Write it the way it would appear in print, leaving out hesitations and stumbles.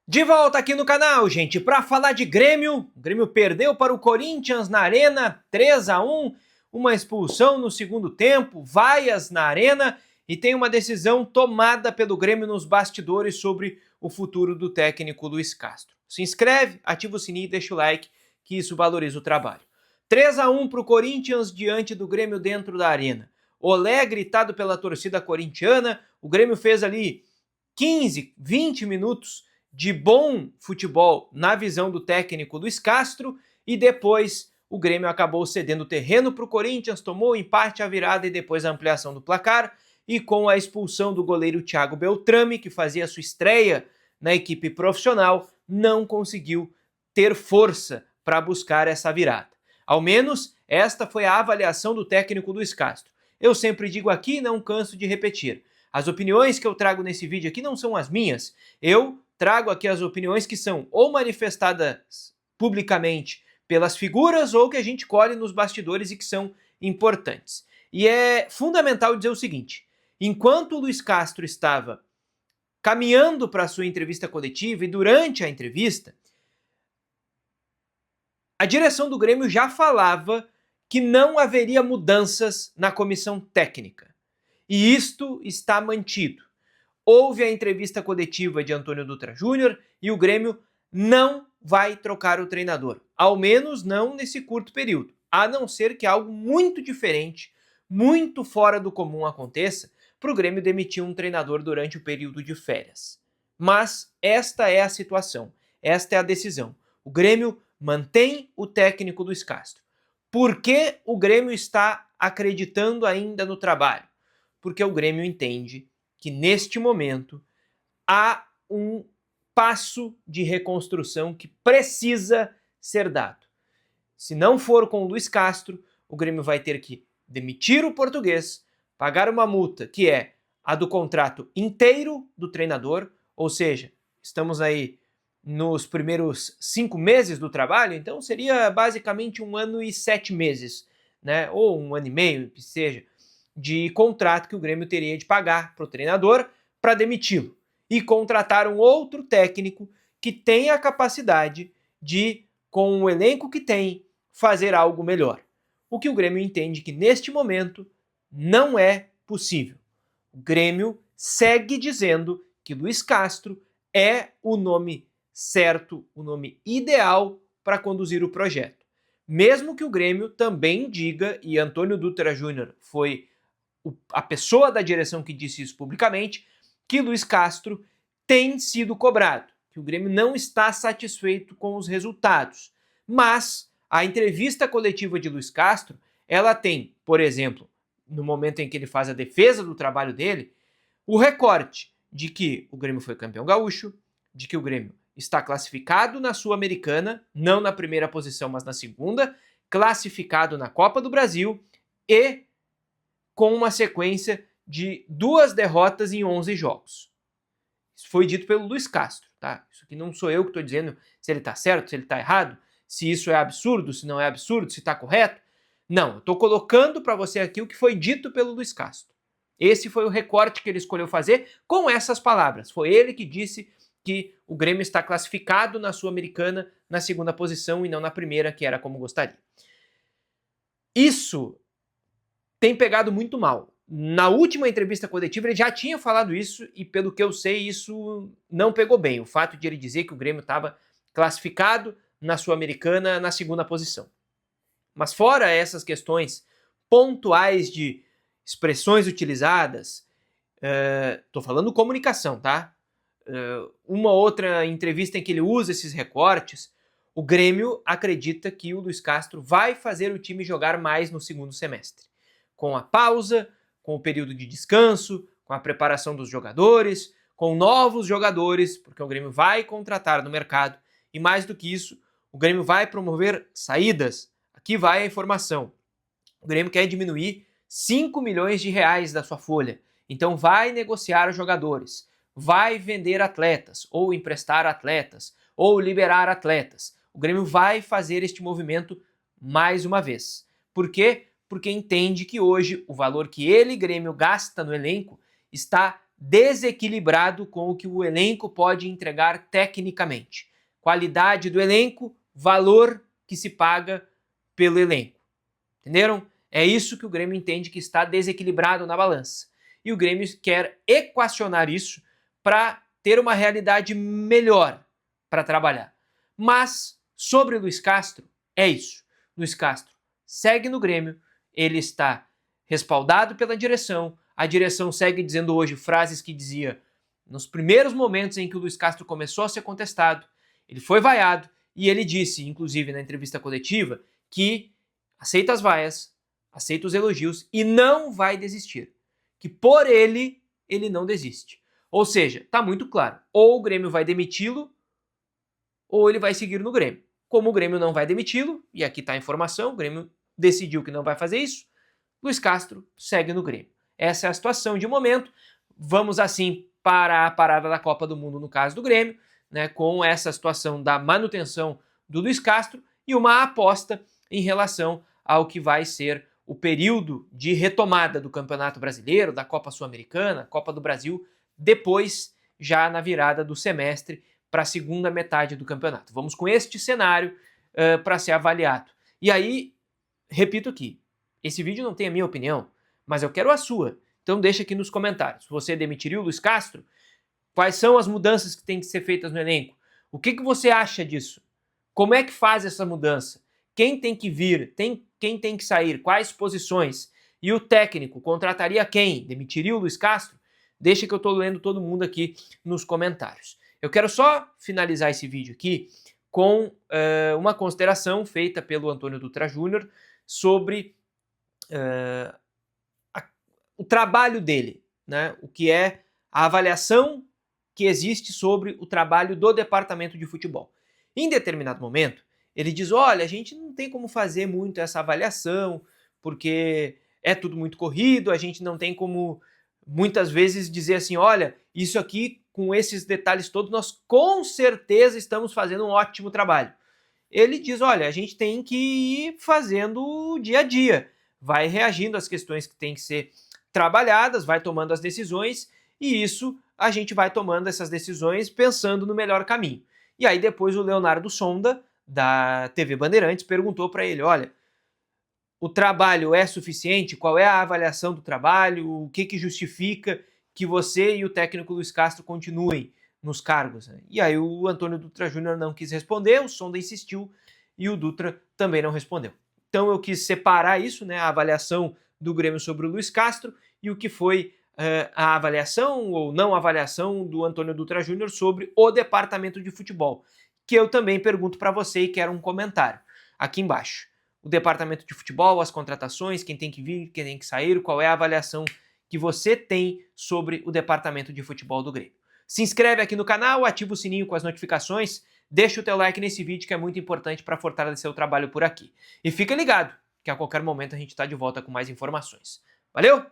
De volta aqui no canal, gente, para falar de Grêmio. O Grêmio perdeu para o Corinthians na Arena, 3-1, uma expulsão no segundo tempo, vaias na Arena e tem uma decisão tomada pelo Grêmio nos bastidores sobre o futuro do técnico Luis Castro. Se inscreve, ativa o sininho e deixa o like, que isso valoriza o trabalho. 3-1 para o Corinthians diante do Grêmio dentro da Arena. Olé gritado pela torcida corintiana, o Grêmio fez ali 15, 20 minutos de bom futebol na visão do técnico Luis Castro e depois o Grêmio acabou cedendo terreno para o Corinthians, tomou o empate, a virada e depois a ampliação do placar e com a expulsão do goleiro Thiago Beltrame, que fazia sua estreia na equipe profissional, não conseguiu ter força para buscar essa virada. Ao menos esta foi a avaliação do técnico Luis Castro. Eu sempre digo aqui e não canso de repetir. As opiniões que eu trago nesse vídeo aqui não são as minhas. Eu trago aqui as opiniões que são ou manifestadas publicamente pelas figuras ou que a gente colhe nos bastidores e que são importantes. E é fundamental dizer o seguinte: enquanto o Luis Castro estava caminhando para a sua entrevista coletiva e durante a entrevista, a direção do Grêmio já falava que não haveria mudanças na comissão técnica. E isto está mantido. Houve a entrevista coletiva de Antônio Dutra Júnior e o Grêmio não vai trocar o treinador. Ao menos não nesse curto período. A não ser que algo muito diferente, muito fora do comum aconteça, para o Grêmio demitir um treinador durante o período de férias. Mas esta é a situação, esta é a decisão. O Grêmio mantém o técnico Luis Castro. Por que o Grêmio está acreditando ainda no trabalho? Porque o Grêmio entende que neste momento há um passo de reconstrução que precisa ser dado. Se não for com o Luis Castro, o Grêmio vai ter que demitir o português, pagar uma multa que é a do contrato inteiro do treinador, ou seja, estamos aí nos primeiros 5 meses do trabalho, então seria basicamente 1 ano e 7 meses, né? Ou 1 ano e meio, que seja, de contrato que o Grêmio teria de pagar para o treinador para demiti-lo e contratar um outro técnico que tenha a capacidade de, com o elenco que tem, fazer algo melhor. O que o Grêmio entende que neste momento não é possível. O Grêmio segue dizendo que Luis Castro é o nome certo, o nome ideal para conduzir o projeto. Mesmo que o Grêmio também diga, e Antônio Dutra Júnior foi a pessoa da direção que disse isso publicamente, que Luis Castro tem sido cobrado, que o Grêmio não está satisfeito com os resultados. Mas a entrevista coletiva de Luis Castro, ela tem, por exemplo, no momento em que ele faz a defesa do trabalho dele, o recorte de que o Grêmio foi campeão gaúcho, de que o Grêmio está classificado na Sul-Americana, não na primeira posição, mas na segunda, classificado na Copa do Brasil e com uma sequência de 2 derrotas em 11 jogos. Isso foi dito pelo Luis Castro, tá? Isso aqui não sou eu que estou dizendo se ele está certo, se ele está errado, se isso é absurdo, se não é absurdo, se está correto. Não, eu estou colocando para você aqui o que foi dito pelo Luis Castro. Esse foi o recorte que ele escolheu fazer com essas palavras. Foi ele que disse que o Grêmio está classificado na Sul-Americana na segunda posição e não na primeira, que era como gostaria. Isso tem pegado muito mal. Na última entrevista coletiva ele já tinha falado isso e, pelo que eu sei, isso não pegou bem. O fato de ele dizer que o Grêmio estava classificado na Sul-Americana na segunda posição. Mas fora essas questões pontuais de expressões utilizadas, tô falando comunicação, tá? Uma outra entrevista em que ele usa esses recortes, o Grêmio acredita que o Luis Castro vai fazer o time jogar mais no segundo semestre. Com a pausa, com o período de descanso, com a preparação dos jogadores, com novos jogadores, porque o Grêmio vai contratar no mercado. E mais do que isso, o Grêmio vai promover saídas. Aqui vai a informação. O Grêmio quer diminuir 5 milhões de reais da sua folha. Então vai negociar os jogadores, vai vender atletas, ou emprestar atletas, ou liberar atletas. O Grêmio vai fazer este movimento mais uma vez. Por quê? Porque entende que hoje o valor que ele, Grêmio, gasta no elenco está desequilibrado com o que o elenco pode entregar tecnicamente. Qualidade do elenco, valor que se paga pelo elenco. Entenderam? É isso que o Grêmio entende que está desequilibrado na balança. E o Grêmio quer equacionar isso para ter uma realidade melhor para trabalhar. Mas, sobre o Luiz Castro, é isso. Luiz Castro segue no Grêmio, ele está respaldado pela direção, a direção segue dizendo hoje frases que dizia nos primeiros momentos em que o Luiz Castro começou a ser contestado, ele foi vaiado e ele disse, inclusive na entrevista coletiva, que aceita as vaias, aceita os elogios e não vai desistir. Que por ele não desiste. Ou seja, está muito claro, ou o Grêmio vai demiti-lo, ou ele vai seguir no Grêmio. Como o Grêmio não vai demiti-lo, e aqui está a informação, o Grêmio decidiu que não vai fazer isso, Luiz Castro segue no Grêmio. Essa é a situação de momento. Vamos assim para a parada da Copa do Mundo no caso do Grêmio, né, com essa situação da manutenção do Luiz Castro e uma aposta em relação ao que vai ser o período de retomada do Campeonato Brasileiro, da Copa Sul-Americana, Copa do Brasil, depois já na virada do semestre para a segunda metade do campeonato. Vamos com este cenário para ser avaliado. E aí, repito aqui, esse vídeo não tem a minha opinião, mas eu quero a sua. Então deixa aqui nos comentários. Você demitiria o Luiz Castro? Quais são as mudanças que têm que ser feitas no elenco? O que você acha disso? Como é que faz essa mudança? Quem tem que vir? Quem tem que sair? Quais posições? E o técnico contrataria quem? Demitiria o Luiz Castro? Deixa que eu estou lendo todo mundo aqui nos comentários. Eu quero só finalizar esse vídeo aqui com uma consideração feita pelo Antônio Dutra Júnior sobre o trabalho dele, né? O que é a avaliação que existe sobre o trabalho do departamento de futebol. Em determinado momento, ele diz, olha, a gente não tem como fazer muito essa avaliação, porque é tudo muito corrido, a gente não tem como, muitas vezes, dizer assim, olha, isso aqui, com esses detalhes todos, nós com certeza estamos fazendo um ótimo trabalho. Ele diz, olha, a gente tem que ir fazendo dia a dia, vai reagindo às questões que têm que ser trabalhadas, vai tomando as decisões, e isso a gente vai tomando essas decisões pensando no melhor caminho. E aí depois o Leonardo Sonda, da TV Bandeirantes, perguntou para ele, olha, o trabalho é suficiente? Qual é a avaliação do trabalho? O que justifica que você e o técnico Luiz Castro continuem nos cargos? E aí o Antônio Dutra Júnior não quis responder, o Sonda insistiu e o Dutra também não respondeu. Então eu quis separar isso, né, a avaliação do Grêmio sobre o Luiz Castro e o que foi a avaliação ou não avaliação do Antônio Dutra Júnior sobre o departamento de futebol, que eu também pergunto para você e quero um comentário aqui embaixo. O departamento de futebol, as contratações, quem tem que vir, quem tem que sair, qual é a avaliação que você tem sobre o departamento de futebol do Grêmio. Se inscreve aqui no canal, ativa o sininho com as notificações, deixa o teu like nesse vídeo que é muito importante para fortalecer o trabalho por aqui. E fica ligado, que a qualquer momento a gente está de volta com mais informações. Valeu?